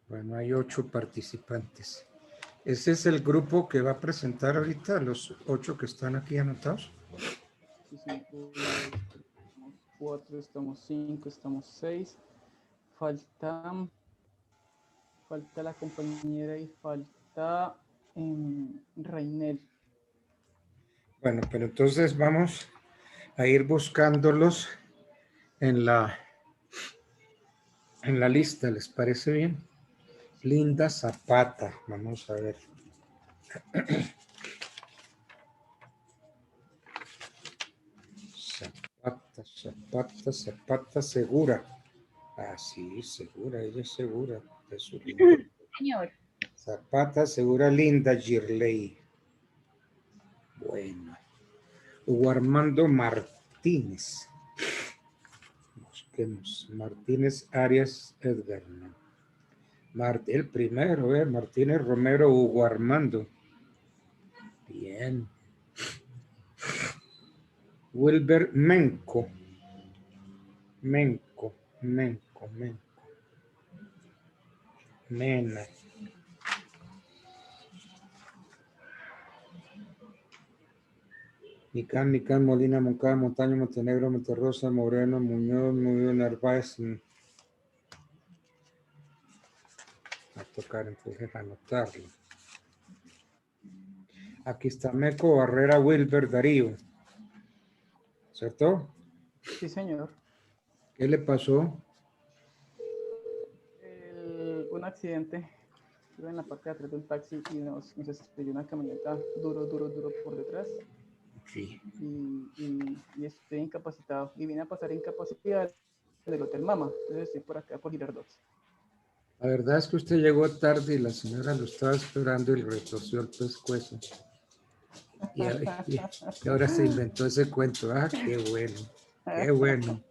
Bueno, hay 8 participantes. ¿Ese es el grupo que va a presentar ahorita, los 8 que están aquí anotados? Sí, sí. Estamos 4, estamos 5, estamos 6. Falta la compañera y falta Rainel. Bueno, pero entonces vamos a ir buscándolos en la lista, ¿les parece bien? Linda Zapata, vamos a ver. Zapata Segura. Ah, sí, segura, ella es segura de su linda. Señor. Zapata Segura Linda Girley. Bueno. Hugo Armando Martínez. Busquemos. Martínez Arias Edgar. No. El primero, Martínez Romero Hugo Armando. Bien. Wilber Menco. Menco. Mena. Nican, Molina, Moncada, Montaño, Montenegro, Monterrosa, Moreno, Muñoz, Narváez. Va a tocar entonces anotarlo. Aquí está Meco, Barrera, Wilber, Darío. ¿Cierto? Sí, señor. ¿Qué le pasó? Un accidente. Iba en la parte de atrás de un taxi y nos estrelló una camioneta duro por detrás. Sí. Y estoy incapacitado. Y vine a pasar incapacidad del Hotel Mama. Entonces estoy por acá, por Girardot. La verdad es que usted llegó tarde y la señora lo estaba esperando y retorció el pescuezo. Y ahora se inventó ese cuento. Ah, qué bueno. Qué bueno.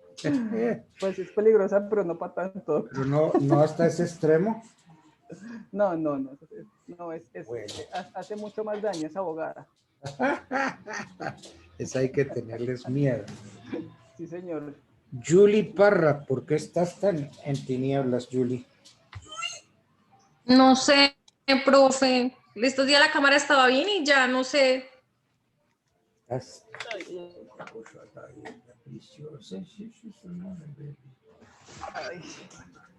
Pues es peligrosa, pero no para tanto. Pero no hasta ese extremo. No, es Bueno. hace mucho más daño, es abogada. Es hay que tenerles miedo. Sí, señor. Julie Parra, ¿por qué estás tan en tinieblas, Julie? No sé, profe. Estos días la cámara estaba bien y ya no sé. Estás... Ay,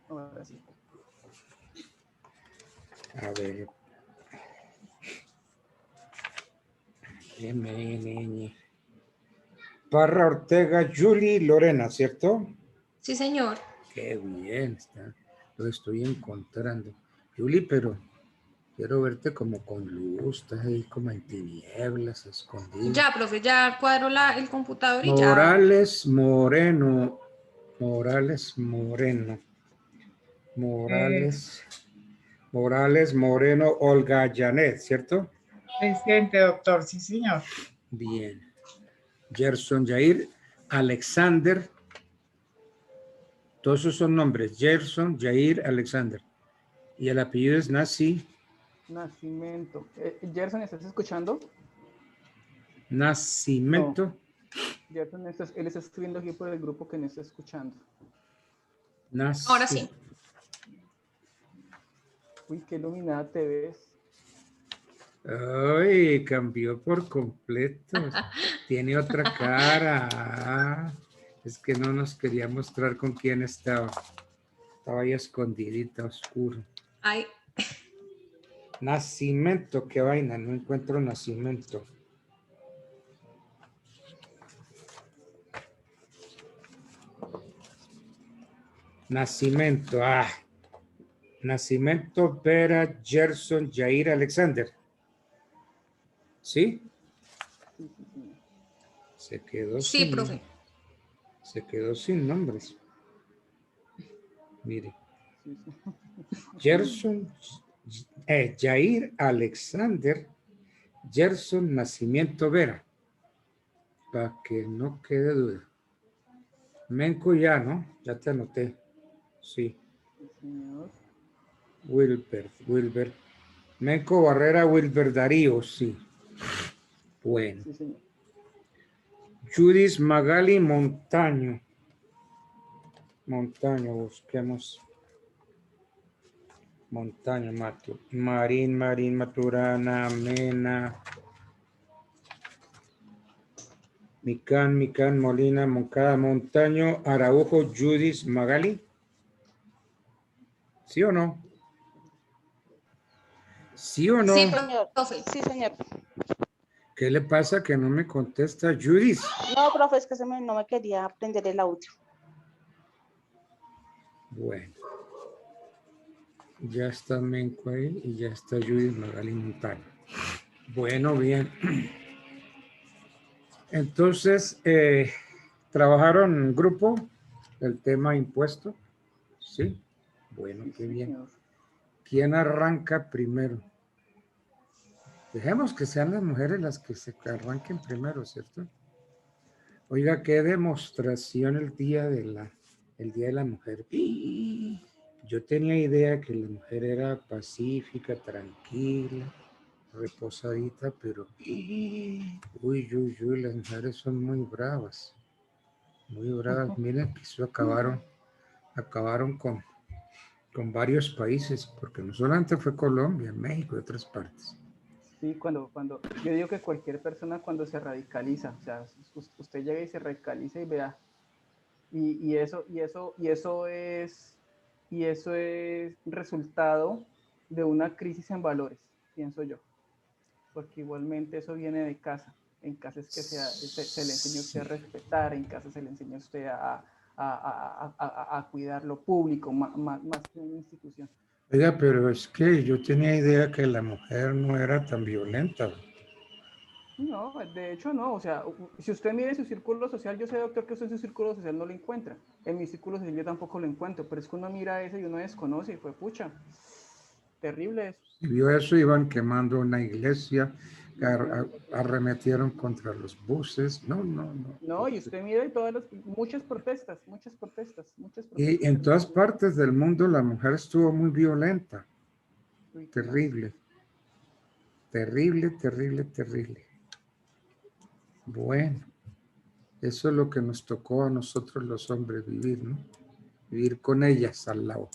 ahora sí. A ver. Parra Ortega, Julie Lorena, ¿cierto? Sí, señor. Qué bien está. Lo estoy encontrando. Julie, pero quiero verte como con luz, estás ahí como en tinieblas, escondido. Ya, profe, ya cuadro el computador y ya. Morales Moreno. Morales Moreno Olga Janet, ¿cierto? Presente, doctor, sí, señor. Bien. Gerson Jair Alexander. Todos esos son nombres. Gerson Jair Alexander. Y el apellido es Nacimiento. Gerson, ¿estás escuchando? Nacimiento. No. Gerson, él está escribiendo aquí por el grupo que no está escuchando. Ahora sí. Uy, qué iluminada te ves. Ay, cambió por completo. Tiene otra cara. Es que no nos quería mostrar con quién estaba. Estaba ahí escondidita, oscuro. Ay. Nacimiento, qué vaina, no encuentro Nacimiento. Nacimiento, Nacimiento Vera Gerson Jair Alexander. ¿Sí? Sí, sí, sí. Se quedó Sí, sin. profe. Se quedó sin nombres. Mire. Sí, sí. Gerson Jair Alexander. Gerson Nacimiento Vera. Para que no quede duda. Menco ya, ¿no? Ya te anoté. Sí. Sí, señor. Wilber. Menco Barrera, Wilber Darío, sí. Bueno. Sí, señor. Judith Magali Montaño. Busquemos. Montaña, Marín, Maturana, Mena, Micán, Molina, Moncada, Montaño, Araujo, Judith, Magali. ¿Sí o no? ¿Sí o no? Sí, Señor. profe. Sí, señor. ¿Qué le pasa que no me contesta Judith? No, profe, es que no me quería prender el audio. Bueno. Ya está Menco ahí y ya está Judith Magali Montaño. Bueno, bien. Entonces, ¿trabajaron en grupo el tema impuesto? Sí. Bueno, Sí, qué bien. señor. ¿Quién arranca primero? Dejemos que sean las mujeres las que se arranquen primero, ¿cierto? Oiga, qué demostración el día de la mujer. Yo tenía idea que la mujer era pacífica, tranquila, reposadita, pero uy, las mujeres son muy bravas, muy bravas. Miren que eso acabaron con varios países, porque no solamente fue Colombia, México y otras partes. Sí, yo digo que cualquier persona cuando se radicaliza, o sea, usted llega y se radicaliza y vea, y eso es resultado de una crisis en valores, pienso yo, porque igualmente eso viene de casa. En casa es que se le enseña a usted a respetar, en casa se le enseña a usted a cuidar lo público, más que una institución. Oiga, pero es que yo tenía idea que la mujer no era tan violenta. No, de hecho no, o sea, si usted mire su círculo social, yo sé, doctor, que usted en su círculo social no lo encuentra. En mi círculo social yo tampoco lo encuentro, pero es que uno mira eso y uno desconoce y fue pucha, terrible eso. Y vio eso, iban quemando una iglesia, arremetieron contra los buses. No. No, y usted mira y muchas protestas. Y en todas partes del mundo la mujer estuvo muy violenta. Uy, Terrible. Terrible. Bueno, eso es lo que nos tocó a nosotros los hombres vivir, ¿no? Vivir con ellas al lado.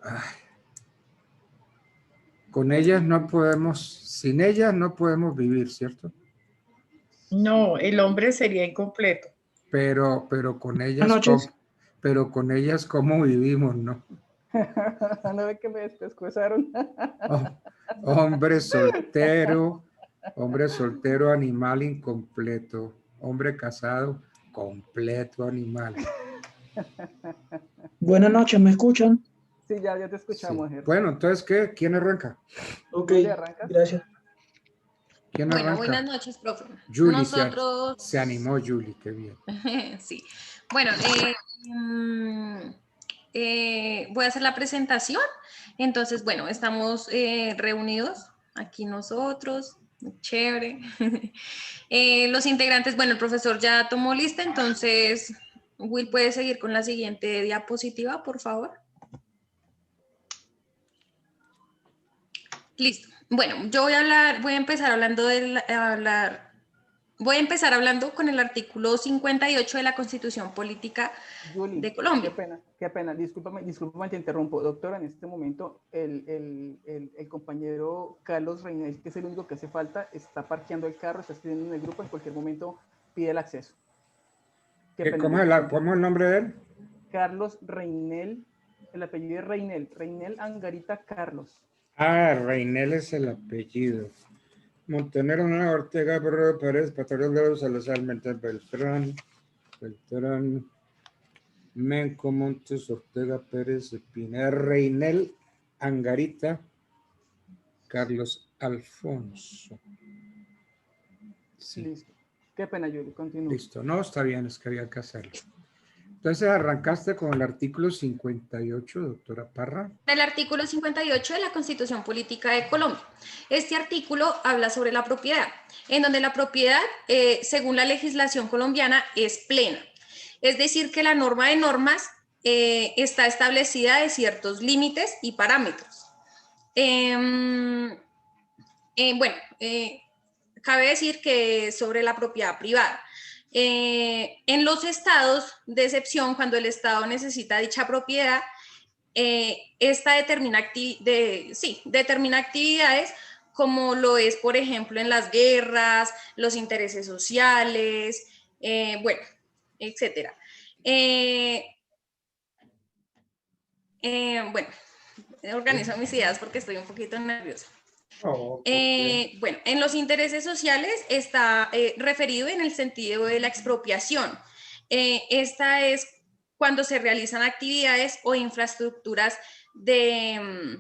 Ay. Sin ellas no podemos vivir, ¿cierto? No, el hombre sería incompleto. Pero con ellas, Buenas noches. con ellas, ¿cómo vivimos, no? No ve que me despecuezaron. Oh, hombre soltero, animal incompleto. Hombre casado, completo animal. Buenas noches, ¿me escuchan? Sí, ya te Sí. escuchamos, Ger. Bueno, entonces, ¿qué? ¿Quién arranca? Ok, ¿Tú le arrancas? gracias. ¿Quién Bueno, arranca? buenas noches, profe. Julie, Nosotros... se animó Julie, qué bien. Sí. Bueno, voy a hacer la presentación. Entonces, bueno, estamos reunidos aquí nosotros. Muy chévere. Los integrantes, bueno, el profesor ya tomó lista, entonces, Will, ¿puede seguir con la siguiente diapositiva, por favor? Listo. Bueno, yo voy a empezar hablando con el artículo 58 de la Constitución Política Julie, de Colombia. qué pena. Discúlpame, te interrumpo. Doctora, en este momento el compañero Carlos Reinel, que es el único que hace falta, está parqueando el carro, está escribiendo en el grupo, en cualquier momento pide el acceso. ¿Cómo es el nombre de él? Carlos Reinel, el apellido es Reinel Angarita Carlos. Ah, Reinel es el apellido. Montenegro, Ortega, Borrero, Pérez, Patarón, Lero, Salazar, Beltrán, Menco, Montes, Ortega, Pérez, Pineda, Reinel, Angarita, Carlos Alfonso. Sí. Listo. Qué pena, Julie, continúa. Listo, no, está bien, es que había que hacerlo. Entonces arrancaste con el artículo 58, doctora Parra. El artículo 58 de la Constitución Política de Colombia. Este artículo habla sobre la propiedad, en donde la propiedad, según la legislación colombiana, es plena. Es decir, que la norma de normas está establecida de ciertos límites y parámetros. Cabe decir que sobre la propiedad privada. En los estados de excepción, cuando el estado necesita dicha propiedad, esta determina actividades como lo es, por ejemplo, en las guerras, los intereses sociales, bueno, etcétera. Bueno, organizo mis ideas porque estoy un poquito nerviosa. Bueno, en los intereses sociales está referido en el sentido de la expropiación. Esta es cuando se realizan actividades o infraestructuras de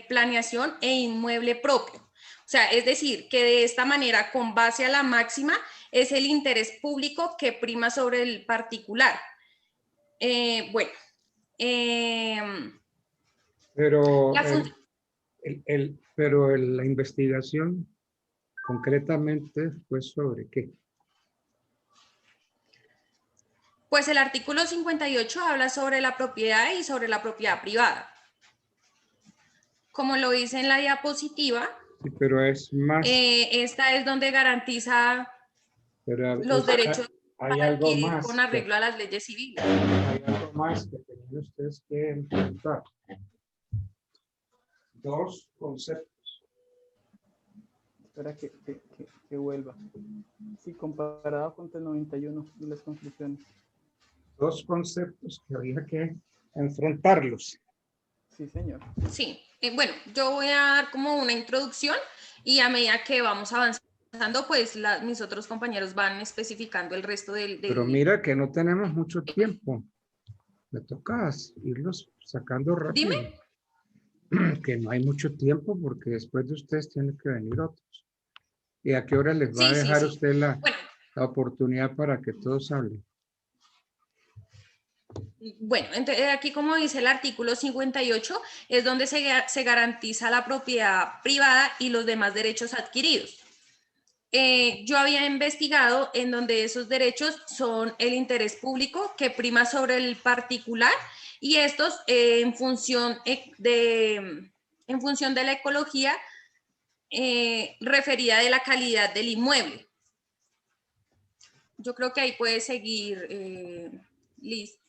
planeación e inmueble propio. O sea, es decir, que de esta manera, con base a la máxima, es el interés público que prima sobre el particular. Bueno, Pero, la pero la investigación concretamente fue sobre qué. Pues el artículo 58 habla sobre la propiedad y sobre la propiedad privada. Como lo dice en la diapositiva, Sí, pero es más. Esta es donde garantiza los derechos hay para algo adquirir más con arreglo a las leyes civiles. hay algo más que tenían ustedes que enfrentar. Dos conceptos. Espera que vuelva. Sí, comparado con el 91 y las conclusiones. Dos conceptos que había que enfrentarlos. Sí, señor. Sí, bueno, yo voy a dar como una introducción y a medida que vamos avanzando, pues mis otros compañeros van especificando el resto del... Pero mira que no tenemos mucho tiempo. Me toca irlos sacando rápido. Dime. Que no hay mucho tiempo porque después de ustedes tienen que venir otros. ¿Y a qué hora les va a Sí, dejar sí. usted la Bueno, oportunidad para que todos hablen? Bueno, entonces aquí como dice el artículo 58, es donde se garantiza la propiedad privada y los demás derechos adquiridos. Yo había investigado en donde esos derechos son el interés público que prima sobre el particular y estos en función de la ecología referida de la calidad del inmueble. Yo creo que ahí puede seguir Liz.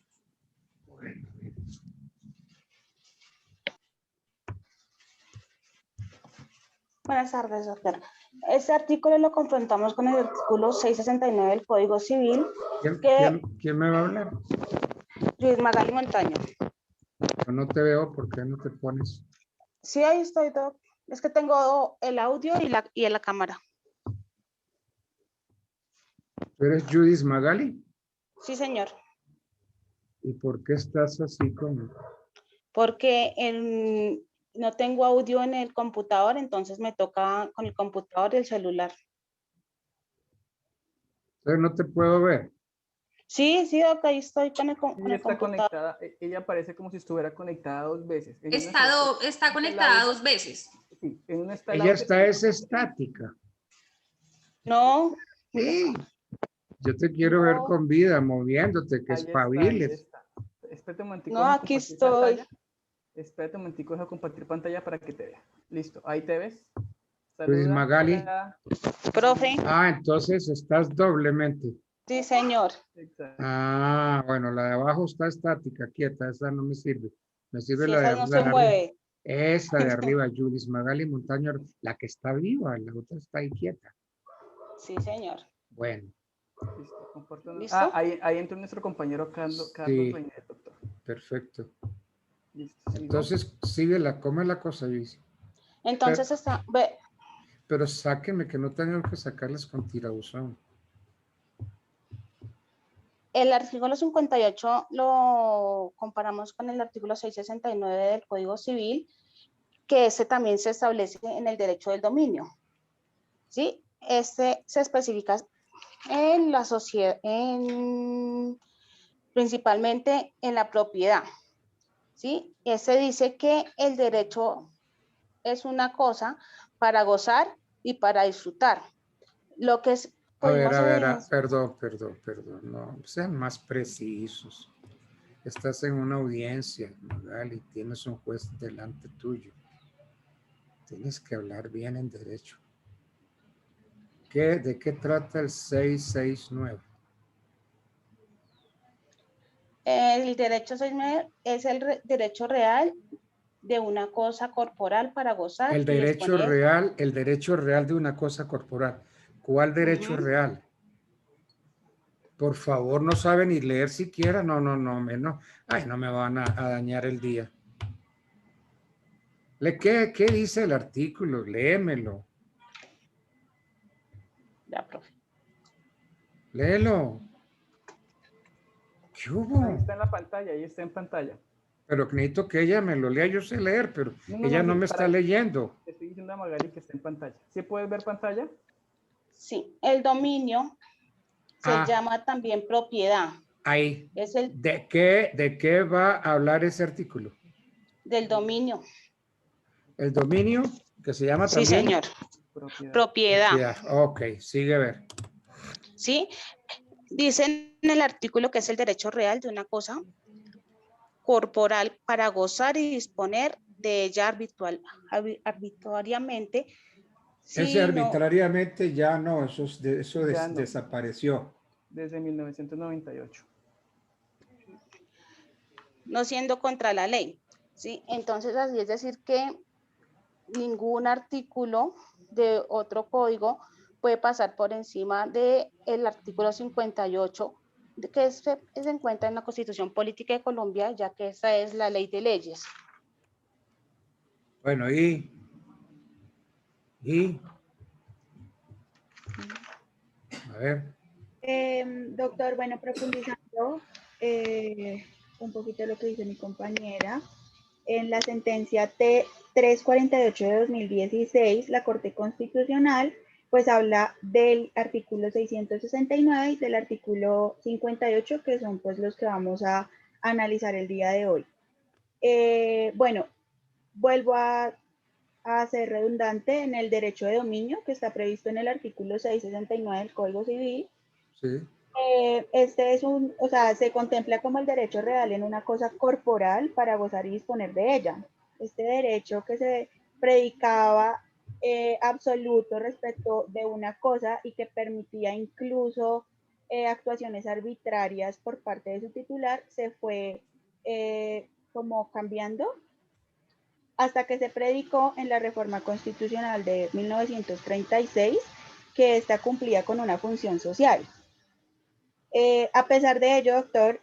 Buenas tardes, doctor. Este artículo lo confrontamos con el artículo 669 del Código Civil. ¿Quién me va a hablar? Luis Magali Montaño. Yo no te veo, ¿por qué no te pones? Sí, ahí estoy, doc. Es que tengo el audio y la cámara. ¿Tú eres Judith Magali? Sí, señor. ¿Y por qué estás así como? Porque no tengo audio en el computador, entonces me toca con el computador y el celular. Entonces no te puedo ver. Sí, doc, ahí estoy con el Ella está computador. conectada, ella parece como si estuviera conectada 2 veces. Está conectada 2 veces. Sí, en una está el Ella audio. es estática. No. Sí. Yo te quiero ver con vida, moviéndote, que Ahí espabiles. está. Espérate un momentico. No, aquí estoy. Espérate un momentico, deja compartir pantalla para que te vea. Listo, ahí te ves. Luis Magali. Profe. Ah, entonces estás doblemente. Sí, señor. Exacto. Ah, bueno, la de abajo está estática, quieta, esa no me sirve. Me sirve Sí, la de esa no se arriba. mueve. Esa de arriba, Judith Magali Montaño, la que está viva, la otra está ahí quieta. Sí, señor. Bueno. Listo, comparto. ¿Listo? Ahí entró nuestro compañero Carlos Reynés, doctor. Perfecto. Listo, ¿sigo? Entonces, síguela, ¿cómo es la cosa, Luis? Entonces Pero sáqueme, que no tenemos que sacarles con tirabuzón. el artículo 58 lo comparamos con el artículo 669 del Código Civil, que ese también se establece en el derecho del dominio. ¿Sí? Este se especifica en la sociedad, principalmente en la propiedad. ¿Sí? Ese dice que el derecho es una cosa para gozar y para disfrutar. Lo que es... A ver, perdón, no, sean más precisos. Estás en una audiencia, Magali, tienes un juez delante tuyo. Tienes que hablar bien en derecho. ¿De qué trata el 669? El derecho 69 es el derecho real de una cosa corporal para gozar El y derecho disponer. real de una cosa corporal. ¿Cuál derecho Ujú. real? Por favor, no sabe ni leer siquiera. No, menos. Ay, no me van a dañar el día. ¿Qué dice el artículo? Léemelo. Ya, profe. Léelo. ¿Qué Ahí hubo? está en la pantalla, ahí está en pantalla. Pero necesito que ella me lo lea. Yo sé leer, pero ella no sí, me está leyendo. te estoy diciendo a Magali que está en pantalla. ¿Sí puedes ver pantalla? Sí, el dominio se Ah, llama también propiedad. ahí. Es el ¿De qué va a hablar ese artículo? del dominio. ¿El dominio? ¿Que se llama Sí, también? señor. Propiedad. Propiedad. Ya, ok, sigue a ver. ¿Sí? Dice en el artículo que es el derecho real de una cosa corporal para gozar y disponer de ella arbitrariamente. Ese Si no, arbitrariamente ya no, Ya no, desapareció. desde 1998. no siendo contra la ley. ¿Sí? Entonces, así es decir que ningún artículo de otro código puede pasar por encima del artículo 58 que se encuentra en la Constitución Política de Colombia, ya que esa es la ley de leyes. Bueno, a ver. Doctor, bueno, profundizando un poquito lo que dice mi compañera, en la sentencia T348 de 2016, la Corte Constitucional pues habla del artículo 669 y del artículo 58, que son pues los que vamos a analizar el día de hoy. Bueno, vuelvo a ser redundante en el derecho de dominio que está previsto en el artículo 669 del Código Civil. Sí. Este es o sea, se contempla como el derecho real en una cosa corporal para gozar y disponer de ella. Este derecho que se predicaba absoluto respecto de una cosa y que permitía incluso actuaciones arbitrarias por parte de su titular, se fue como cambiando hasta que se predicó en la reforma constitucional de 1936 que esta cumplía con una función social. A pesar de ello, doctor,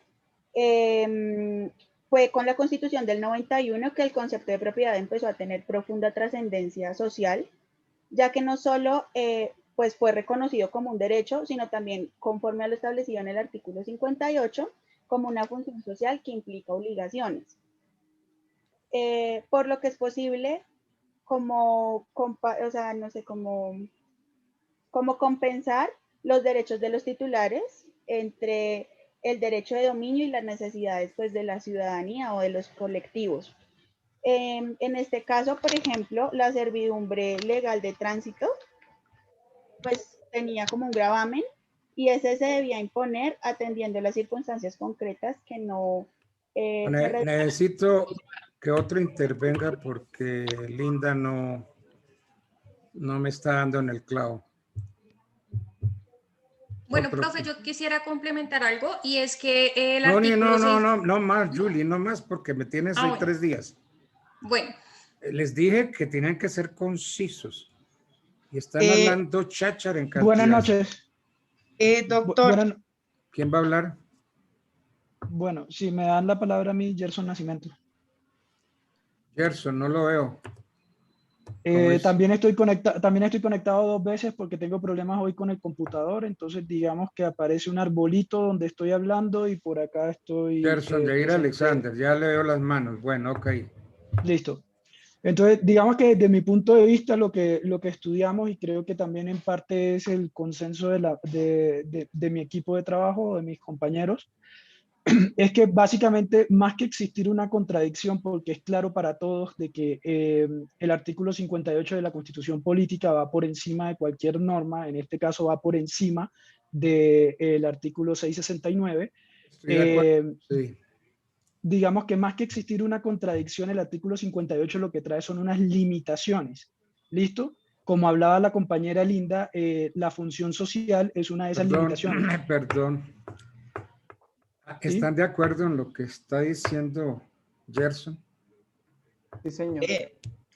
fue con la Constitución del 91 que el concepto de propiedad empezó a tener profunda trascendencia social, ya que no solo pues fue reconocido como un derecho, sino también conforme a lo establecido en el artículo 58, como una función social que implica obligaciones. Por lo que es posible como compensar los derechos de los titulares entre el derecho de dominio y las necesidades pues, de la ciudadanía o de los colectivos. En este caso, por ejemplo, la servidumbre legal de tránsito, pues tenía como un gravamen y ese se debía imponer atendiendo las circunstancias concretas que no Necesito que otro intervenga porque Linda no me está dando en el clavo. Bueno, Otro. profe, yo quisiera complementar algo y es que el artículo No más, Julie, no más porque me tienes hoy bueno. 3 días. Bueno. Les dije que tenían que ser concisos y están hablando cháchara en cantidad. Buenas noches. Doctor. ¿Quién va a hablar? Bueno, si me dan la palabra a mí, Gerson Nascimento. Gerson, no lo veo. También estoy conectado 2 veces porque tengo problemas hoy con el computador, entonces digamos que aparece un arbolito donde estoy hablando y por acá estoy... Gerson, Jair Alexander, ya le veo las manos. Bueno, ok. Listo. Entonces, digamos que desde mi punto de vista lo que estudiamos, y creo que también en parte es el consenso de mi equipo de trabajo, de mis compañeros, es que básicamente más que existir una contradicción, porque es claro para todos de que el artículo 58 de la Constitución Política va por encima de cualquier norma, en este caso va por encima del artículo 669. Estoy de acuerdo. Sí. Digamos que más que existir una contradicción, el artículo 58 lo que trae son unas limitaciones. ¿Listo? Como hablaba la compañera Linda, la función social es una de esas limitaciones. Perdón. ¿Están de acuerdo en lo que está diciendo Gerson? Sí, señor.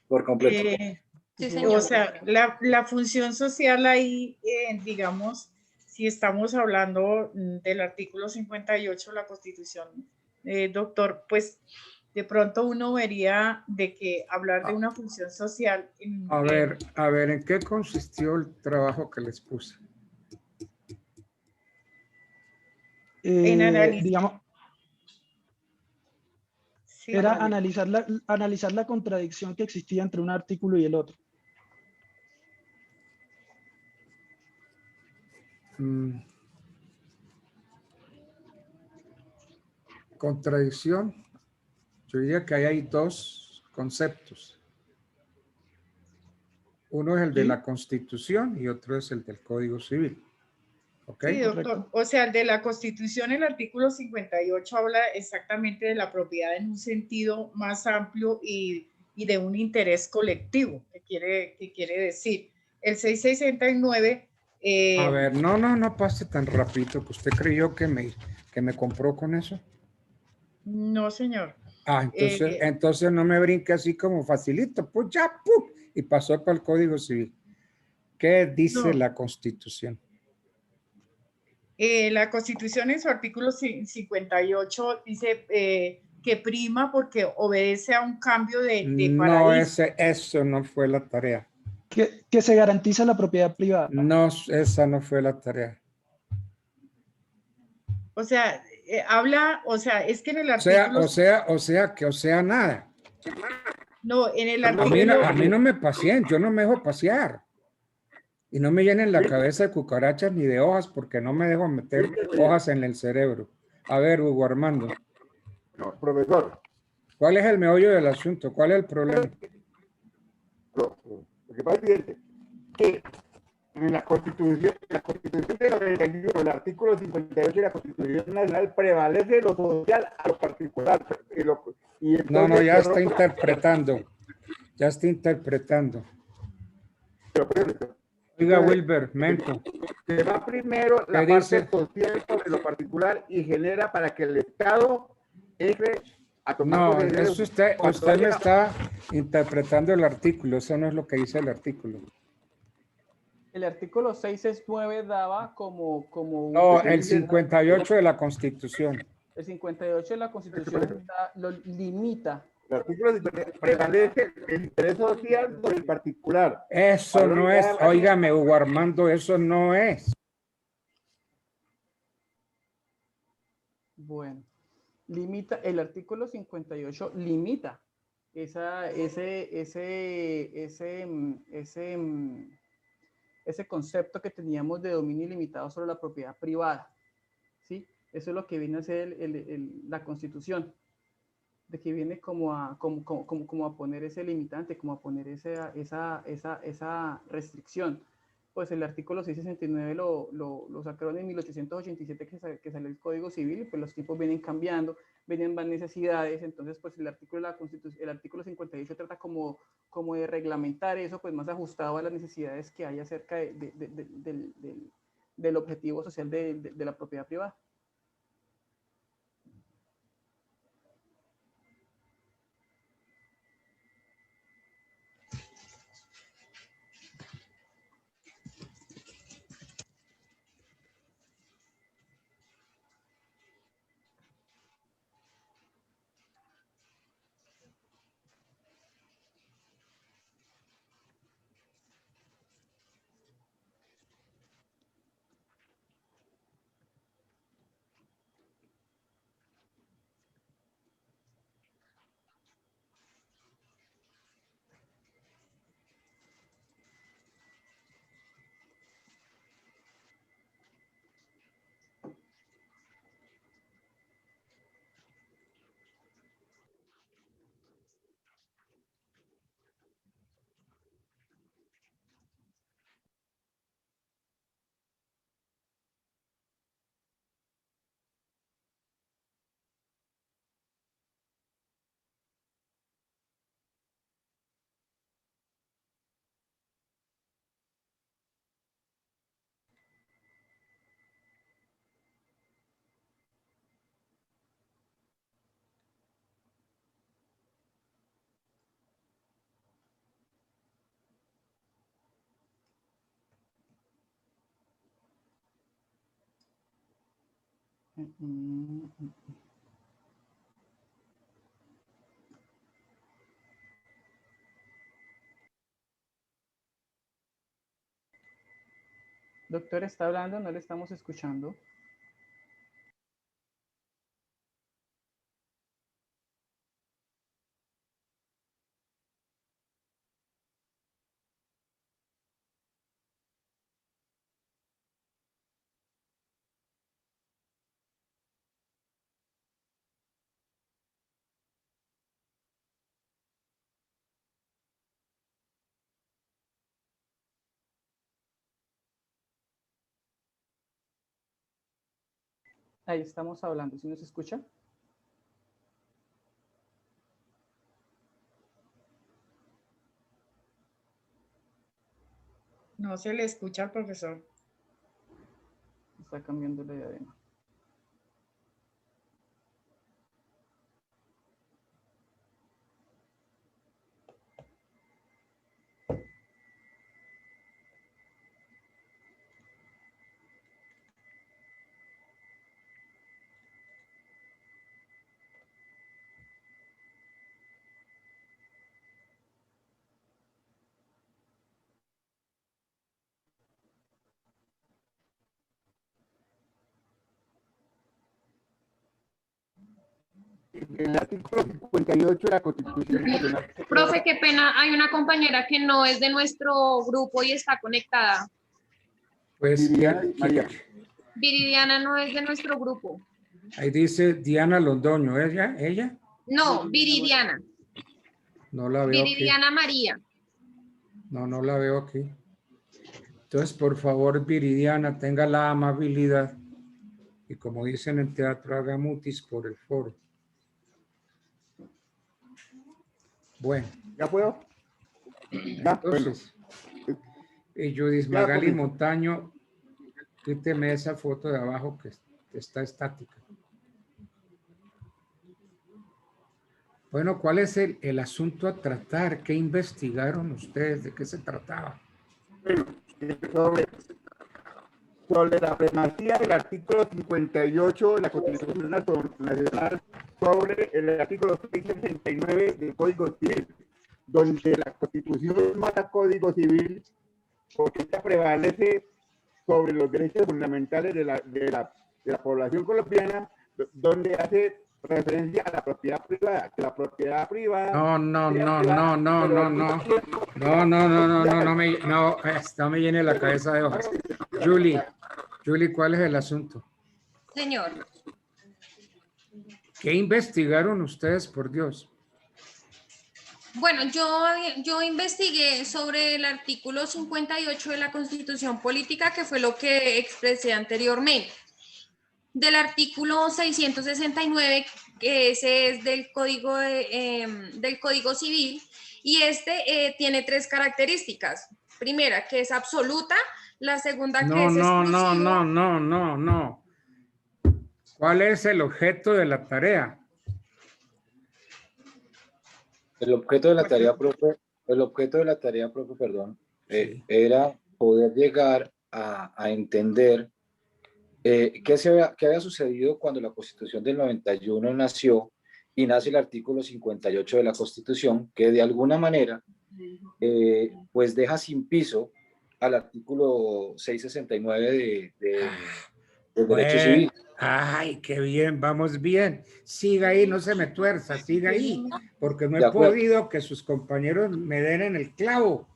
Por completo. Sí, Sí, señor. O sea, la función social ahí, digamos, si estamos hablando del artículo 58 de la Constitución, doctor, pues de pronto uno vería de que hablar de una función social A ver, ¿en qué consistió el trabajo que les puse? en análisis, Digamos, sí, era Análisis. analizar la contradicción que existía entre un artículo y el otro. Mm, Contradicción. Yo diría que ahí hay dos conceptos. Uno es el de ¿Sí? la Constitución y otro es el del Código Civil. ¿Ok? sí, doctor. Correcto. O sea, el de la Constitución, el artículo 58 habla exactamente de la propiedad en un sentido más amplio y de un interés colectivo, que quiere decir. El 669, A ver, no pase tan rápido que usted creyó que me compró con eso. no, señor. Entonces no me brinque así como facilito, pues ya, ¡pum! Y pasó para el Código Civil. ¿Qué dice No. la Constitución? La Constitución en su artículo 58 dice que prima porque obedece a un cambio de No, paradigma. eso no fue la tarea. Que se garantiza la propiedad privada. No, esa no fue la tarea. O sea, habla, o sea, es que en el artículo, O sea, nada. no, en el A artículo, mí no me paseen, yo no me dejo pasear. Y no me llenen la cabeza de cucarachas ni de hojas porque no me dejo meter hojas en el cerebro. A ver, Hugo Armando, No, profesor, ¿cuál es el meollo del asunto? ¿Cuál es el problema? lo que pasa es lo siguiente, que en la Constitución de 91, el artículo 58 de la Constitución Nacional prevalece lo social a lo particular. Y No, entonces, ya está interpretando. Ya está interpretando. Oiga, Wilber, Mento, se va primero la ¿qué parte dice? social sobre lo particular y genera para que el Estado entre a tomar No, posesión de eso su usted me está interpretando el artículo. Eso no es lo que dice el artículo. El artículo 669 daba como No, un- el 58 de la Constitución. el 58 de la Constitución lo limita. El artículo prevalece el interés social sobre el particular. Eso no es, óigame, Hugo Armando, eso no es. Bueno, limita, el artículo 58 limita ese concepto que teníamos de dominio ilimitado sobre la propiedad privada. ¿Sí? Eso es lo que viene a ser la Constitución, de que viene como a poner ese limitante, como a poner esa restricción. Pues el artículo 669 lo sacaron en 1887 que salió el Código Civil, y pues los tiempos vienen cambiando, vienen más necesidades, entonces pues el artículo 58 trata como de reglamentar eso, pues más ajustado a las necesidades que hay acerca del objetivo social de la propiedad privada. Doctor, ¿está hablando? No le estamos escuchando. Ahí estamos hablando. ¿Sí nos escucha? No se le escucha al profesor. Está cambiando la diadema. El artículo 58 de la Constitución Nacional. Profe, qué pena, hay una compañera que no es de nuestro grupo y está conectada. Pues María. Viridiana no es de nuestro grupo. ahí dice Diana Londoño, ¿ella? No, Viridiana. No la veo aquí. Viridiana María. No la veo aquí. Entonces, por favor, Viridiana, tenga la amabilidad y, como dicen en teatro, haga mutis por el foro. Bueno. ¿Ya puedo? Ya, Entonces, y Judith Ya, Magali pues. Montaño, quíteme esa foto de abajo que está estática. Bueno, ¿cuál es el asunto a tratar? ¿Qué investigaron ustedes? ¿De qué se trataba? Sobre la primacía del artículo 58 de la Constitución Nacional sobre el artículo 669 del Código Civil, donde la Constitución mata Código Civil porque esta prevalece sobre los derechos fundamentales de la población colombiana, donde hace referencia a la propiedad privada, que la propiedad privada... No me llene la cabeza de hojas. Julie, ¿cuál es el asunto? Señor. ¿Qué investigaron ustedes, por Dios? Bueno, yo investigué sobre el artículo 58 de la Constitución Política, que fue lo que expresé anteriormente. Del artículo 669, que ese es del Código Civil, y tiene tres características. Primera, que es absoluta. La segunda, que es exclusiva. No. ¿Cuál es el objeto de la tarea? El objeto de la tarea, profe, Sí. era poder llegar a entender qué había sucedido cuando la Constitución del 91 nació y nace el artículo 58 de la Constitución, que de alguna manera pues deja sin piso al artículo 669 del derecho civil. Ay, qué bien, vamos bien. Siga ahí, no se me tuerza, siga ahí, porque no De he acuerdo. podido que sus compañeros me den en el clavo.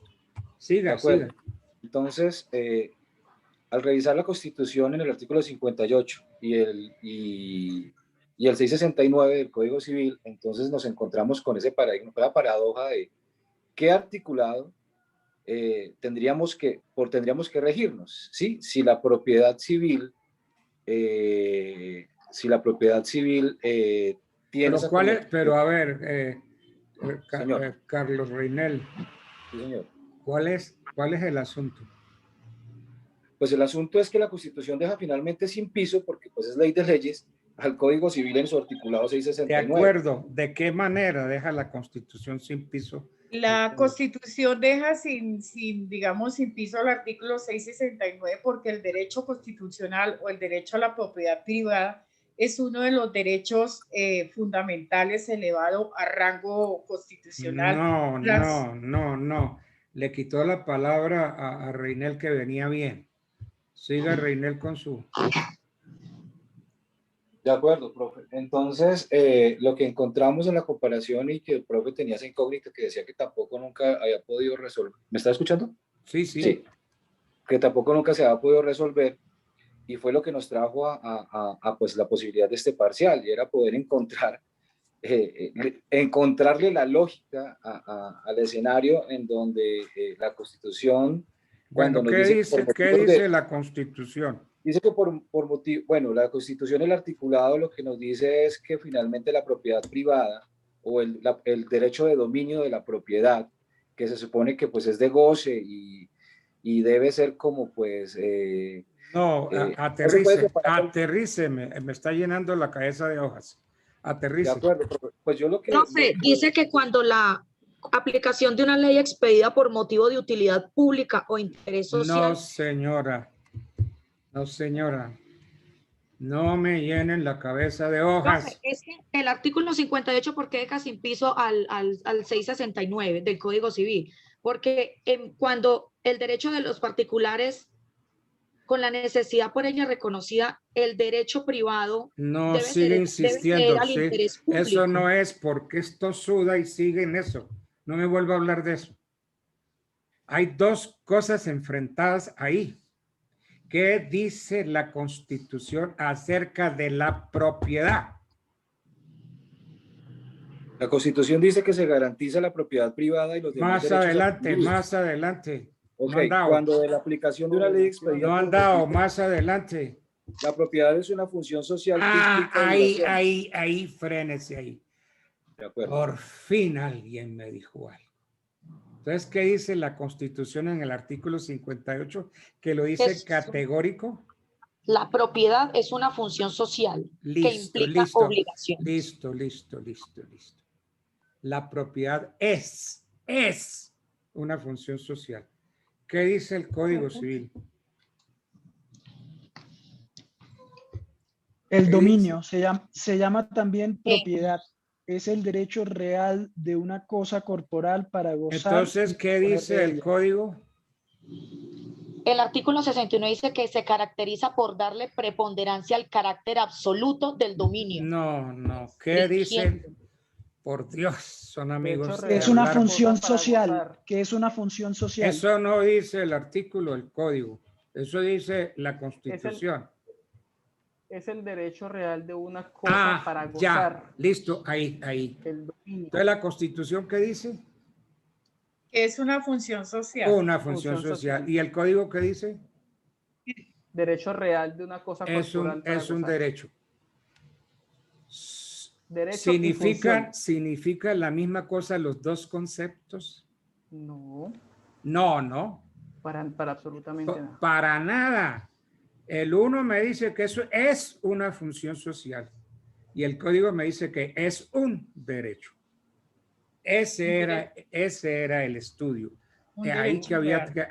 Siga. Entonces, al revisar la Constitución en el artículo 58 y el 669 del Código Civil, entonces nos encontramos con ese paradigma, con la paradoja de qué articulado tendríamos que regirnos, ¿sí? Si la propiedad civil tiene esa... Pero a ver, Señor. Carlos Reinel, Sí, señor. ¿cuál es el asunto? Pues el asunto es que la Constitución deja finalmente sin piso, porque pues es ley de leyes, al Código Civil en su articulado 669. De acuerdo, ¿de qué manera deja la Constitución sin piso? La Constitución deja digamos, sin piso el artículo 669 porque el derecho constitucional o el derecho a la propiedad privada es uno de los derechos fundamentales elevado a rango constitucional. No. Le quitó la palabra a Reinel, que venía bien. Siga Reinel con su... De acuerdo, profe. Entonces, lo que encontramos en la comparación y que el profe tenía esa incógnita que decía que tampoco nunca había podido resolver. ¿Me está escuchando? Sí. Sí. Que tampoco nunca se había podido resolver, y fue lo que nos trajo a pues la posibilidad de este parcial, y era poder encontrarle la lógica al escenario en donde la Constitución, Bueno, ¿qué dice la Constitución? Dice que por motivo, bueno, la Constitución, el articulado, lo que nos dice es que finalmente la propiedad privada o el derecho de dominio de la propiedad, que se supone que pues es de goce y debe ser como pues... aterrice, me está llenando la cabeza de hojas. Aterrice. De acuerdo, pues yo lo que... Profe, dice que cuando la aplicación de una ley expedida por motivo de utilidad pública o interés social... No, señora. No me llenen la cabeza de hojas. Profe, es que el artículo 58, ¿por qué deja sin piso al 669 del Código Civil? Porque cuando el derecho de los particulares, con la necesidad por ella reconocida, el derecho privado no sigue insistiendo, al interés público. Eso no es, porque esto suda y sigue en eso. No me vuelvo a hablar de eso. Hay dos cosas enfrentadas ahí. ¿Qué dice la Constitución acerca de la propiedad? La Constitución dice que se garantiza la propiedad privada y los demás derechos. Más adelante. Okay, no cuando de la aplicación de una ley expedida... No han dado, más adelante. La propiedad es una función social. Ahí, frénese ahí. De acuerdo. Por fin alguien me dijo algo. Entonces, ¿qué dice la Constitución en el artículo 58? Que lo dice categórico. La propiedad es una función social que implica obligaciones. Listo. La propiedad es una función social. ¿Qué dice el Código Civil? El dominio se llama también propiedad. Es el derecho real de una cosa corporal para gozar. Entonces, ¿qué dice el Código? El artículo 69 dice que se caracteriza por darle preponderancia al carácter absoluto del dominio. No. ¿Qué dice? Por Dios, son amigos. Es una función social. ¿Qué es una función social? Eso no dice el artículo del Código. Eso dice la Constitución. Es el derecho real de una cosa para gozar. Ya, listo, ahí. El dominio. Entonces, ¿la Constitución qué dice? Es una función social. Una función social. ¿Y el Código qué dice? Derecho real de una cosa corporal para es un gozar. derecho. ¿Significa la misma cosa los dos conceptos? No. No. Para absolutamente nada. Para nada. El uno me dice que eso es una función social y el Código me dice que es un derecho. Ese era el estudio.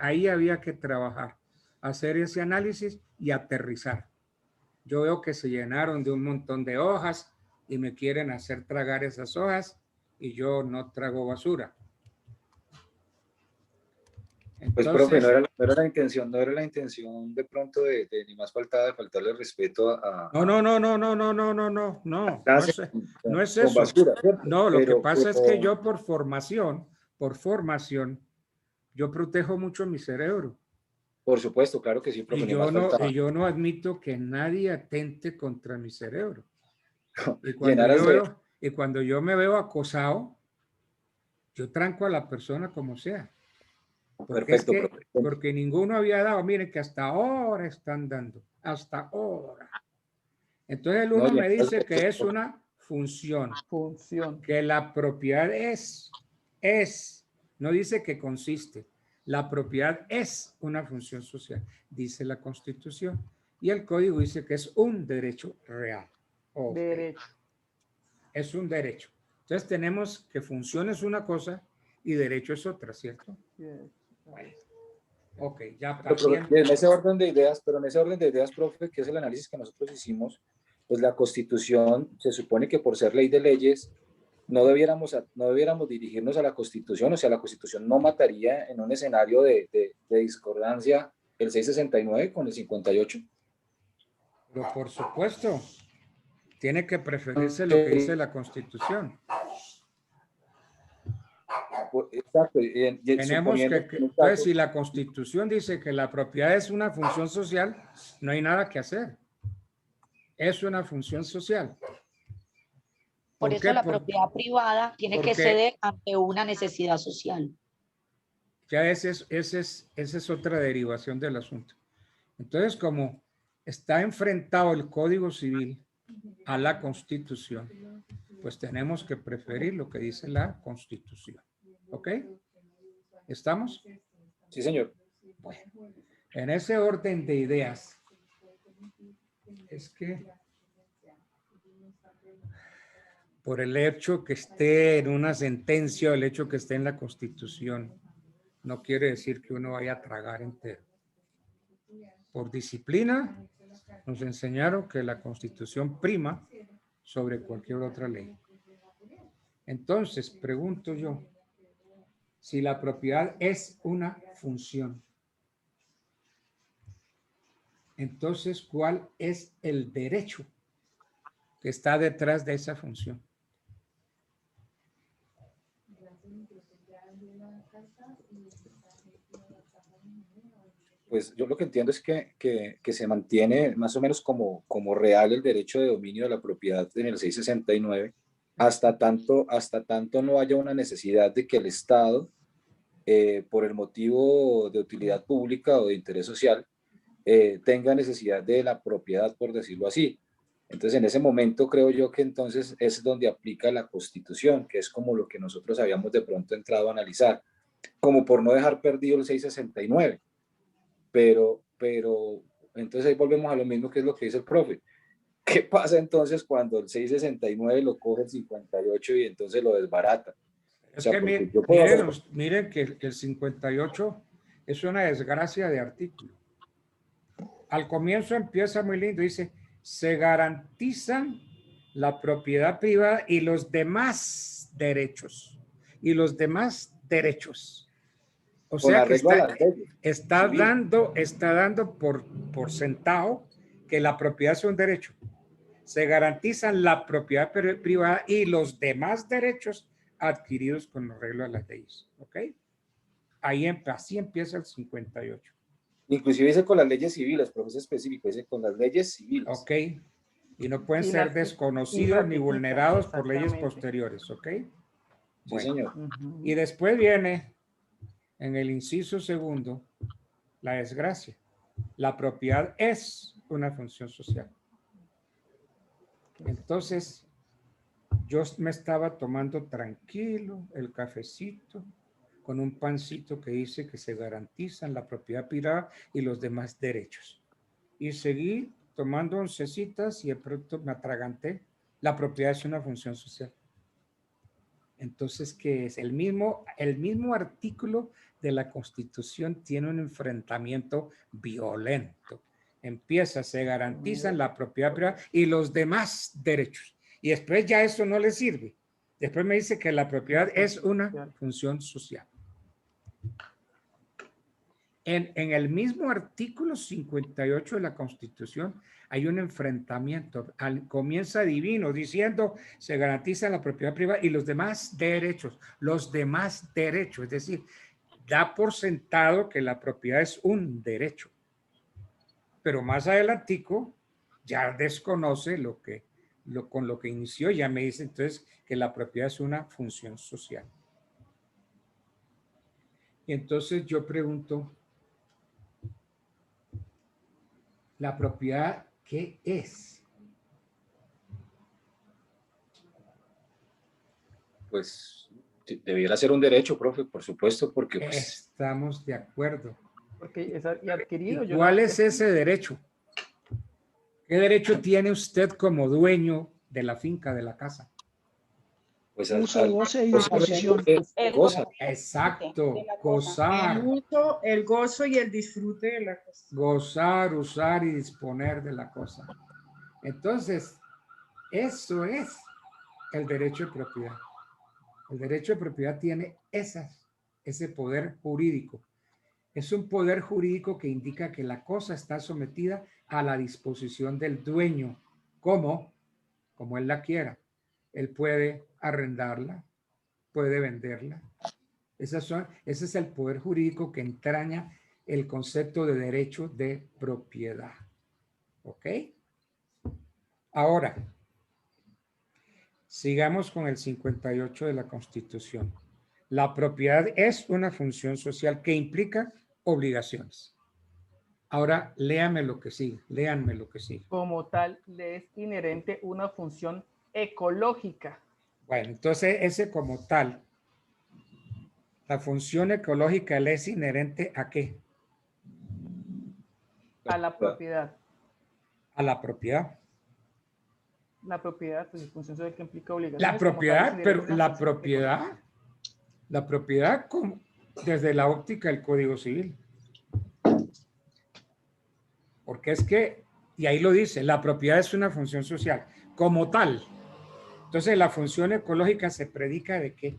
Ahí había que trabajar, hacer ese análisis y aterrizar. Yo veo que se llenaron de un montón de hojas y me quieren hacer tragar esas hojas y yo no trago basura. Entonces, pues, profe, no era la intención de pronto de ni más faltaba de faltarle respeto a... No. No es eso. Basura, no, lo que pasa es que yo por formación, yo protejo mucho mi cerebro. Por supuesto, claro que sí, profe. Y yo no admito que nadie atente contra mi cerebro. Y cuando yo me veo acosado, yo tranco a la persona como sea. Perfecto, porque ninguno había dado, miren que hasta ahora están dando, hasta ahora. Entonces el uno me dice que es una función, que la propiedad es, no dice que consiste, la propiedad es una función social, dice la Constitución, y el Código dice que es un derecho real. Derecho. Es un derecho. Entonces tenemos que función es una cosa y derecho es otra, ¿cierto? Bueno. Ok, ya pero en ese orden de ideas, profe, que es el análisis que nosotros hicimos, pues la Constitución se supone que por ser ley de leyes no debiéramos dirigirnos a la Constitución, o sea, la Constitución no mataría en un escenario de discordancia el 669 con el 58. Pero por supuesto, tiene que preferirse lo que dice la Constitución. Exacto. Tenemos que entonces, si la Constitución dice que la propiedad es una función social, no hay nada que hacer. Es una función social. Por eso la propiedad privada tiene que ceder ante una necesidad social. Ya esa es otra derivación del asunto. Entonces, como está enfrentado el Código Civil a la Constitución, pues tenemos que preferir lo que dice la Constitución. ¿Ok? ¿Estamos? Sí, señor. Bueno, en ese orden de ideas, es que por el hecho que esté en una sentencia o el hecho que esté en la Constitución, no quiere decir que uno vaya a tragar entero. Por disciplina, nos enseñaron que la Constitución prima sobre cualquier otra ley. Entonces, pregunto yo, si la propiedad es una función, entonces, ¿cuál es el derecho que está detrás de esa función? Pues yo lo que entiendo es que se mantiene más o menos como real el derecho de dominio de la propiedad en el 669, hasta tanto no haya una necesidad de que el Estado, por el motivo de utilidad pública o de interés social, tenga necesidad de la propiedad, por decirlo así. Entonces, en ese momento creo yo que entonces es donde aplica la Constitución, que es como lo que nosotros habíamos de pronto entrado a analizar, como por no dejar perdido el 669. Pero entonces ahí volvemos a lo mismo que es lo que dice el profe. ¿Qué pasa entonces cuando el 669 lo coge el 58 y entonces lo desbarata? Es que miren que el 58 es una desgracia de artículo. Al comienzo empieza muy lindo, dice, se garantizan la propiedad privada y los demás derechos. Y los demás derechos. O sea que está dando por sentado que la propiedad es un derecho. Se garantizan la propiedad privada y los demás derechos adquiridos con arreglo de las leyes. ¿Ok? Así empieza el 58. Inclusive dice con las leyes civiles, profesor específico, dice con las leyes civiles. Ok. Y no pueden ser desconocidos ni vulnerados por leyes posteriores. ¿Ok? Sí, señor. Y después viene, en el inciso segundo, la desgracia. La propiedad es una función social. Entonces, yo me estaba tomando tranquilo el cafecito con un pancito que dice que se garantizan la propiedad privada y los demás derechos. Y seguí tomando oncecitas y de pronto me atraganté. La propiedad es una función social. Entonces, ¿qué es? El mismo artículo de la Constitución tiene un enfrentamiento violento. Empieza, se garantizan la propiedad privada y los demás derechos. Y después ya eso no le sirve. Después me dice que la propiedad es una función social. En el mismo artículo 58 de la Constitución hay un enfrentamiento. Comienza divino diciendo se garantiza la propiedad privada y los demás derechos. Los demás derechos, es decir, da por sentado que la propiedad es un derecho. Pero más adelantico ya desconoce con lo que inició, ya me dice entonces que la propiedad es una función social. Y entonces yo pregunto, ¿la propiedad qué es? Pues debiera ser un derecho, profe, por supuesto, porque pues, estamos de acuerdo. Porque es adquirido. ¿Y cuál es ese derecho? ¿Qué derecho tiene usted como dueño de la finca, de la casa? Pues uso, goce y disposición. Exacto, gozar. El uso, el gozo y el disfrute de la cosa. Gozar, usar y disponer de la cosa. Entonces, Eso es el derecho de propiedad. El derecho de propiedad tiene ese poder jurídico. Es un poder jurídico que indica que la cosa está sometida a la disposición del dueño, como él la quiera. Él puede arrendarla, puede venderla. Ese es el poder jurídico que entraña el concepto de derecho de propiedad. ¿Ok? Ahora, sigamos con el 58 de la Constitución. La propiedad es una función social que implica obligaciones. Ahora, léanme lo que sigue. Como tal, le es inherente una función ecológica. Bueno, entonces ese como tal, la función ecológica le es inherente ¿a qué? A la propiedad. A la propiedad. La propiedad, pues, función social que implica obligaciones. La propiedad, como tal, pero la propiedad desde la óptica del Código Civil. Porque es que, y ahí lo dice, la propiedad es una función social, como tal. Entonces, la función ecológica se predica ¿de qué?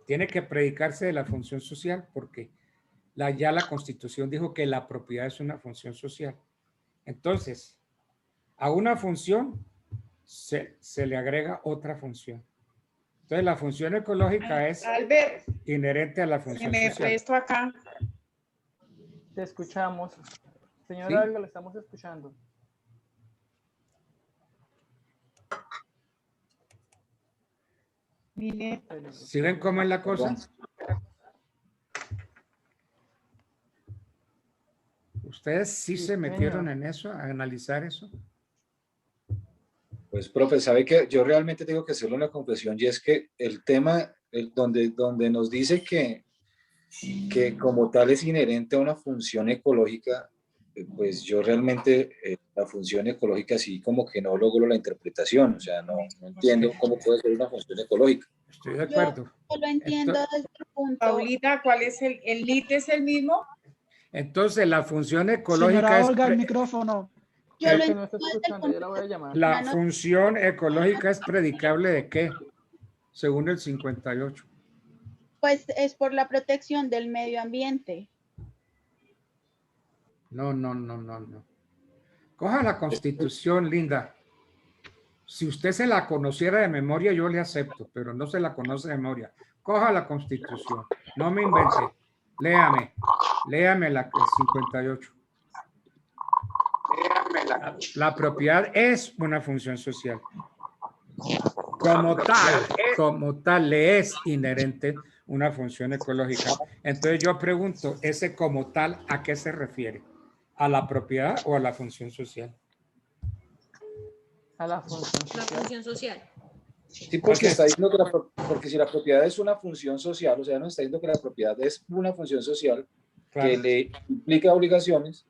Tiene que predicarse de la función social porque ya la Constitución dijo que la propiedad es una función social. Entonces, a una función se le agrega otra función. Entonces, la función ecológica es Albert, inherente a la función me social. esto acá. Te escuchamos. Señora ¿Sí? Alga, le estamos escuchando. Mire, ¿Sí ven cómo es la cosa? ¿Ustedes sí se metieron en eso, a analizar eso? Pues, profe, sabe que yo realmente tengo que hacerle una confesión y es que el tema donde nos dice que como tal es inherente a una función ecológica, pues yo realmente la función ecológica sí como que no logro la interpretación, o sea, no entiendo cómo puede ser una función ecológica. Estoy de acuerdo. Yo lo entiendo desde el punto. Paulita, ¿cuál es el NIT es el mismo? Entonces, la función ecológica Señora es... Olga, el micrófono. Yo lo Creo que no está entiendo desde el escuchando, yo la punto voy a llamar. La función ecológica es predicable ¿de qué? Según el 58. pues es por la protección del medio ambiente. No. Coja la Constitución, Linda. Si usted se la conociera de memoria, yo le acepto, pero no se la conoce de memoria. Coja la Constitución. No me invente. Léame el 58. La propiedad es una función social. Como tal, le es inherente una función ecológica. Entonces yo pregunto, ¿ese como tal a qué se refiere? ¿A la propiedad o a la función social? A la función La social. función social. Sí, porque está diciendo porque si la propiedad es una función social, o sea, nos está diciendo que la propiedad es una función social Claro. que le implica obligaciones.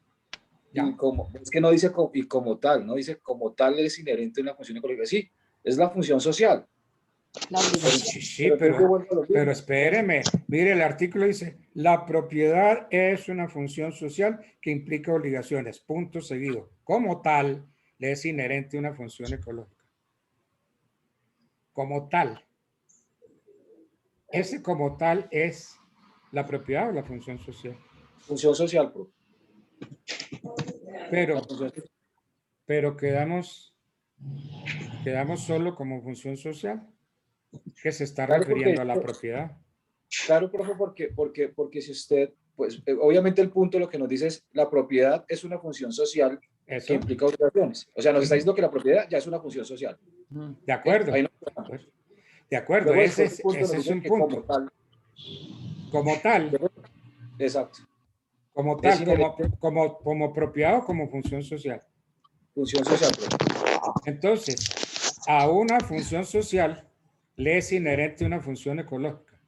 Ya. Y es que no dice como tal, no dice como tal es inherente a una función ecológica. Sí, es la función social. Sí, pero espéreme. Mire, el artículo dice, la propiedad es una función social que implica obligaciones. Punto seguido. Como tal, le es inherente una función ecológica. Como tal. Ese como tal es la propiedad o la función social. Función social, profe. Pero quedamos solo como función social, que se está refiriendo a la propiedad. Claro, profe, porque si usted, pues obviamente el punto lo que nos dice es la propiedad es una función social que implica obligaciones. O sea, nos está diciendo que la propiedad ya es una función social. De acuerdo. De acuerdo, Luego, ese es un punto. Como tal. Exacto. Como tal, como propiedad o como función social. Función social. Entonces, a una función social le es inherente una función ecológica.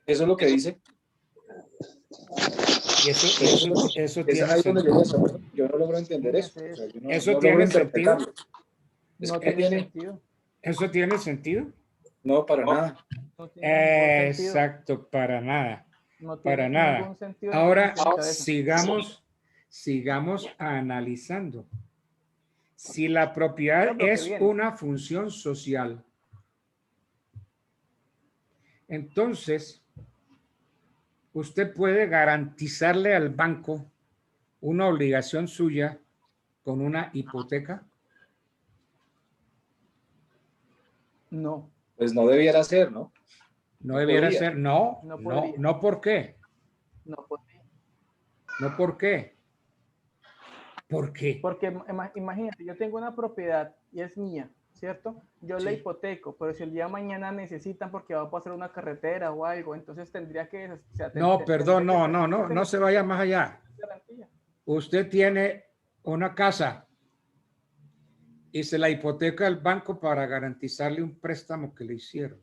Eso es lo que dice. Y eso tiene sentido. Yo no logro entender eso. O sea, eso tiene sentido. No tiene sentido. ¿Eso tiene sentido? No, para nada. No tiene Exacto, para nada. No para tiene nada. ningún sentido. Ahora sigamos sigamos analizando. Si la propiedad es una función social, entonces usted puede garantizarle al banco una obligación suya con una hipoteca. No. Pues no debiera ser, ¿no? No debiera podría. ser, no, No no, podría. no, ¿por qué? No podría. No, ¿por qué? ¿Por qué? Porque imagínate, yo tengo una propiedad y es mía, ¿cierto? Yo la Sí. hipoteco, pero si el día de mañana necesitan porque va a pasar una carretera o algo, entonces tendría que... o sea, No, perdón, no se vaya más allá. Garantía. Usted tiene una casa y se la hipoteca al banco para garantizarle un préstamo que le hicieron.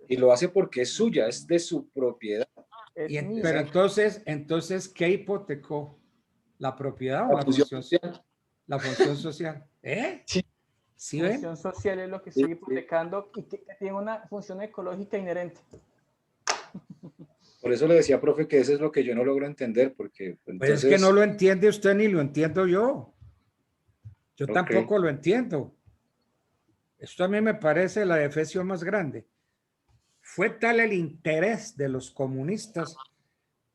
Y lo hace porque es suya, es de su propiedad. Es mía. Pero entonces, ¿qué hipotecó? ¿La propiedad o La la función función social. La función social. ¿Eh? Sí. ¿Sí ven? Función social es lo que Sí, estoy hipotecando y que tiene una función ecológica inherente. Por eso le decía, profe, que eso es lo que yo no logro entender, porque Pues entonces... es que no lo entiende usted ni lo entiendo yo. Yo Ok. tampoco lo entiendo. Esto a mí me parece la defecio más grande. Fue tal el interés de los comunistas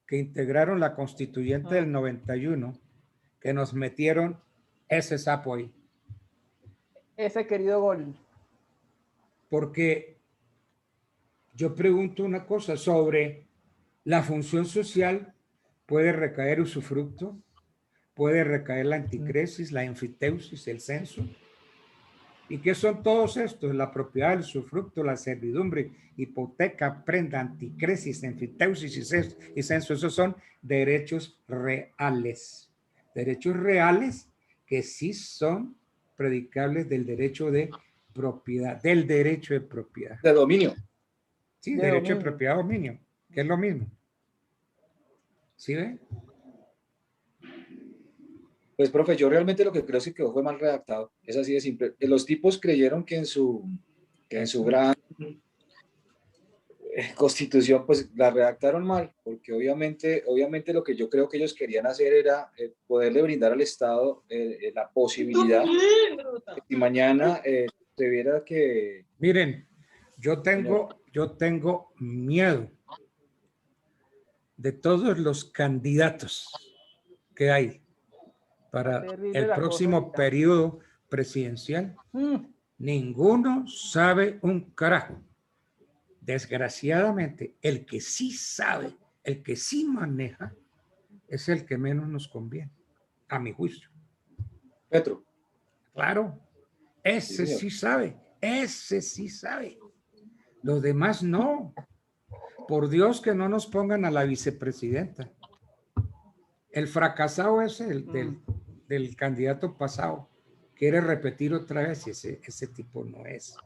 que integraron la constituyente del 91 que nos metieron ese sapo ahí. Ese querido gol. Porque yo pregunto una cosa sobre la función social. ¿Puede recaer usufructo? ¿Puede recaer la anticresis, la enfiteusis, el censo? ¿Y qué son todos estos? La propiedad, el usufructo, la servidumbre, hipoteca, prenda, anticresis, enfiteusis y censo. Esos son derechos reales. Derechos reales que sí son predicables del derecho de propiedad, del derecho de propiedad. De dominio. Sí, De derecho de dominio. propiedad, dominio, que es lo mismo. ¿Sí ve? Pues, profe, yo realmente lo que creo es que quedó fue mal redactado. Es así de simple. Los tipos creyeron que en su gran constitución, pues la redactaron mal, porque obviamente lo que yo creo que ellos querían hacer era poderle brindar al Estado la posibilidad de que mañana se viera que... Miren, yo tengo miedo de todos los candidatos que hay para Terrible el la cosa próximo ahorita. periodo presidencial. Ninguno sabe un carajo. Desgraciadamente, el que sí sabe, el que sí maneja, es el que menos nos conviene, a mi juicio. Petro. Claro, ese sí sabe, ese sí sabe. Los demás no. Por Dios que no nos pongan a la vicepresidenta. El fracasado es el del candidato pasado. Quiere repetir otra vez y ese tipo no es.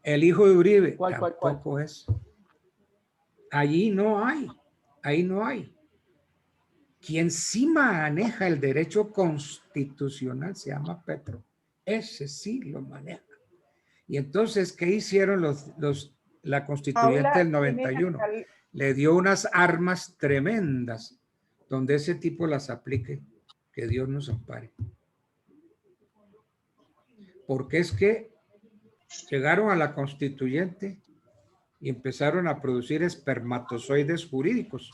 El hijo de Uribe tampoco es. Allí no hay. Ahí no hay. Quien sí maneja el derecho constitucional se llama Petro. Ese sí lo maneja. Y entonces, ¿qué hicieron la constituyente del 91? Le dio unas armas tremendas donde ese tipo las aplique. Que Dios nos ampare. Porque es que llegaron a la constituyente y empezaron a producir espermatozoides jurídicos,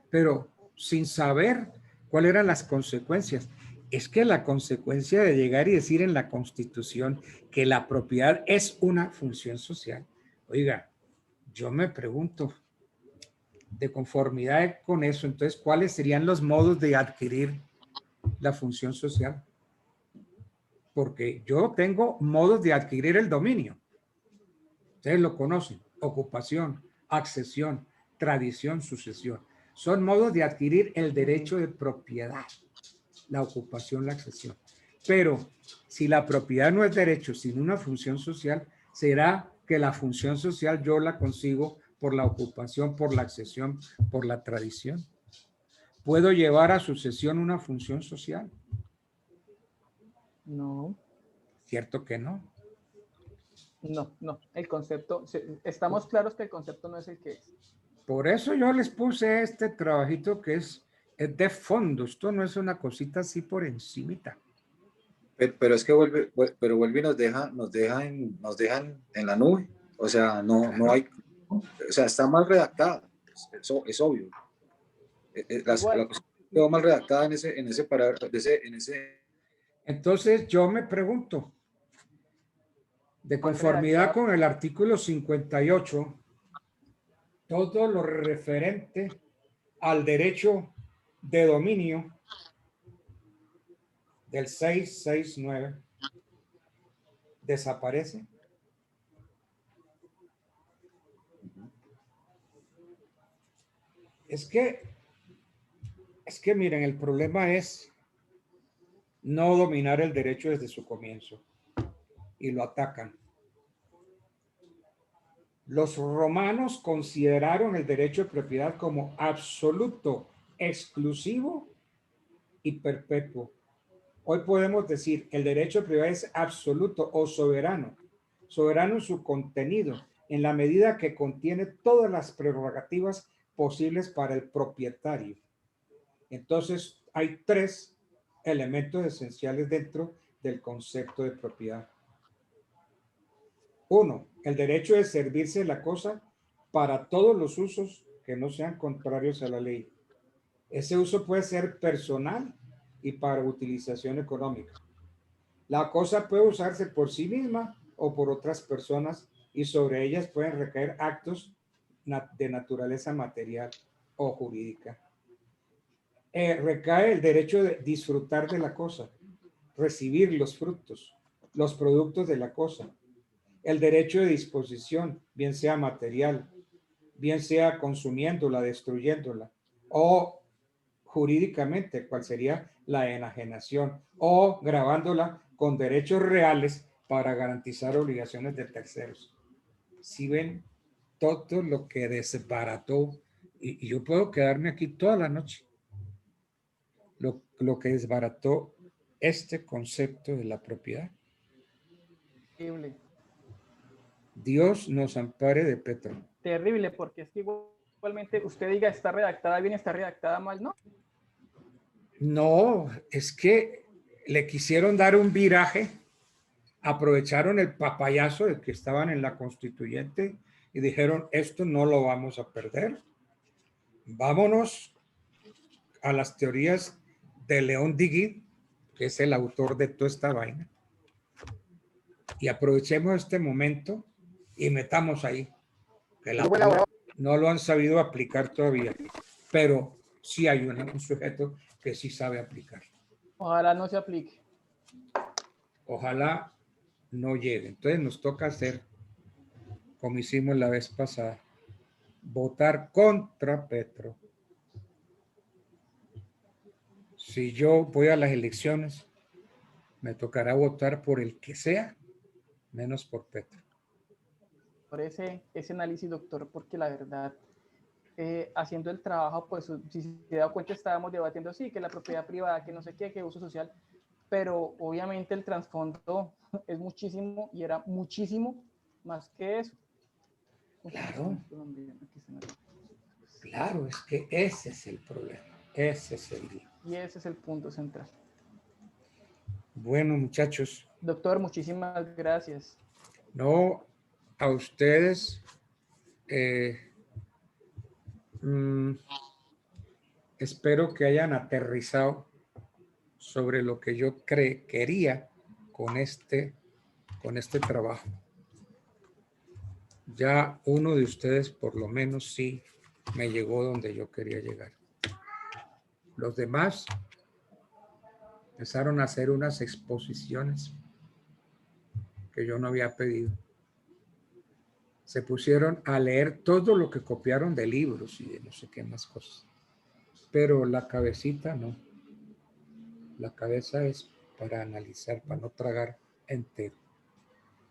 pero sin saber cuáles eran las consecuencias. Es que la consecuencia de llegar y decir en la Constitución que la propiedad es una función social, oiga, yo me pregunto, de conformidad con eso, entonces, ¿cuáles serían los modos de adquirir la función social? Porque yo tengo modos de adquirir el dominio. Ustedes lo conocen: ocupación, accesión, tradición, sucesión. Son modos de adquirir el derecho de propiedad, la ocupación, la accesión. Pero si la propiedad no es derecho, sino una función social, será que la función social yo la consigo por la ocupación, por la accesión, por la tradición. ¿Puedo llevar a sucesión una función social? No. Cierto que no. No. El concepto, estamos claros que el concepto no es el que es. Por eso yo les puse este trabajito que es es de fondo, esto no es una cosita así por encimita. Pero es que pero vuelve y nos dejan en la nube. O sea, no hay, o sea, está mal redactada. Eso es obvio. Igual, La cosa quedó mal redactada en ese parágrafo, en ese. Entonces yo me pregunto, de mal conformidad redactada. con el artículo 58, todo lo referente al derecho de dominio del 669 desaparece. Es que miren, el problema es no dominar el derecho desde su comienzo y lo atacan. Los romanos consideraron el derecho de propiedad como absoluto, exclusivo y perpetuo. Hoy podemos decir el derecho de propiedad es absoluto o soberano. Soberano en su contenido, en la medida que contiene todas las prerrogativas posibles para el propietario. Entonces, hay tres elementos esenciales dentro del concepto de propiedad. Uno, el derecho de servirse de la cosa para todos los usos que no sean contrarios a la ley. Ese uso puede ser personal y para utilización económica. La cosa puede usarse por sí misma o por otras personas y sobre ellas pueden recaer actos de naturaleza material o jurídica. Recae el derecho de disfrutar de la cosa, recibir los frutos, los productos de la cosa, el derecho de disposición, bien sea material, bien sea consumiéndola, destruyéndola, o jurídicamente, cuál sería la enajenación, o grabándola con derechos reales para garantizar obligaciones de terceros. Si ven todo lo que desbarató, y yo puedo quedarme aquí toda la noche, lo que desbarató este concepto de la propiedad. Terrible, Dios nos ampare de Petro. terrible, porque es que igualmente usted diga está redactada bien, está redactada mal, ¿no? No, es que le quisieron dar un viraje, aprovecharon el papayazo de que estaban en la constituyente y dijeron, esto no lo vamos a perder. Vámonos a las teorías de León Digui, que es el autor de toda esta vaina, y aprovechemos este momento y metamos ahí, que no lo han sabido aplicar todavía, pero sí hay un sujeto que sí sabe aplicar. Ojalá no se aplique. Ojalá no llegue. Entonces nos toca hacer, como hicimos la vez pasada, votar contra Petro. Si yo voy a las elecciones, me tocará votar por el que sea, menos por Petro. Por ese análisis, doctor, porque la verdad, haciendo el trabajo, pues si se da cuenta, estábamos debatiendo, sí, que la propiedad privada, que no sé qué, que uso social, pero obviamente el trasfondo es muchísimo y era muchísimo más que eso. Claro, claro, es que ese es el problema, ese es el lío. Y ese es el punto central. Bueno, muchachos. Doctor, muchísimas gracias. No, a ustedes, espero que hayan aterrizado sobre lo que yo quería con este trabajo. Ya uno de ustedes por lo menos sí me llegó donde yo quería llegar. Los demás empezaron a hacer unas exposiciones que yo no había pedido. Se pusieron a leer todo lo que copiaron de libros y de no sé qué más cosas. Pero la cabecita no. La cabeza es para analizar, para no tragar entero.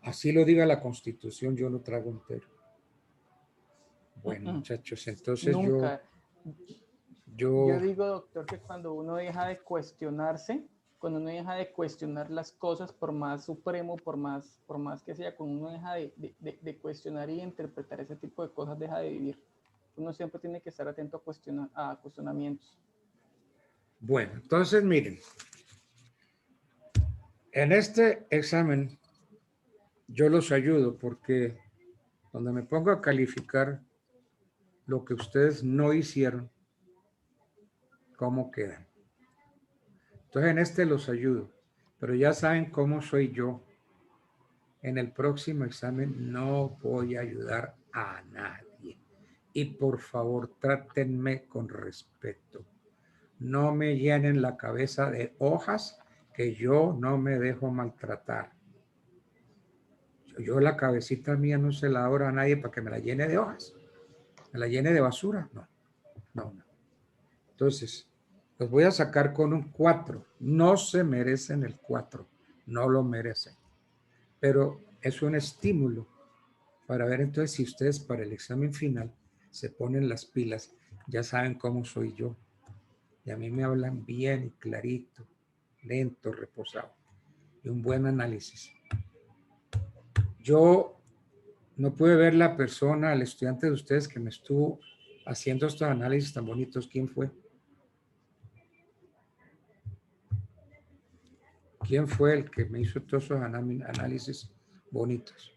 Así lo diga la Constitución, yo no trago entero. Bueno, muchachos, entonces Nunca. yo Digo, doctor, que cuando uno deja de cuestionarse, cuando uno deja de cuestionar las cosas, por más supremo, por más que sea, cuando uno deja de cuestionar y interpretar ese tipo de cosas, deja de vivir. Uno siempre tiene que estar atento a cuestionamientos. Bueno, entonces miren, en este examen yo los ayudo porque donde me pongo a calificar lo que ustedes no hicieron, ¿cómo quedan? Entonces en este los ayudo, pero ya saben cómo soy yo. En el próximo examen no voy a ayudar a nadie. Y por favor, trátenme con respeto. No me llenen la cabeza de hojas que yo no me dejo maltratar. Yo la cabecita mía no se la abro a nadie para que me la llene de hojas. ¿Me la llene de basura? No, no, no. Entonces, los voy a sacar con un 4. No se merecen el 4. No lo merecen. Pero es un estímulo para ver entonces si ustedes para el examen final se ponen las pilas. Ya saben cómo soy yo. Y a mí me hablan bien y clarito, lento, reposado. Y un buen análisis. Yo no pude ver la persona, el estudiante de ustedes que me estuvo haciendo estos análisis tan bonitos. ¿Quién fue? ¿Quién fue el que me hizo todos esos análisis bonitos?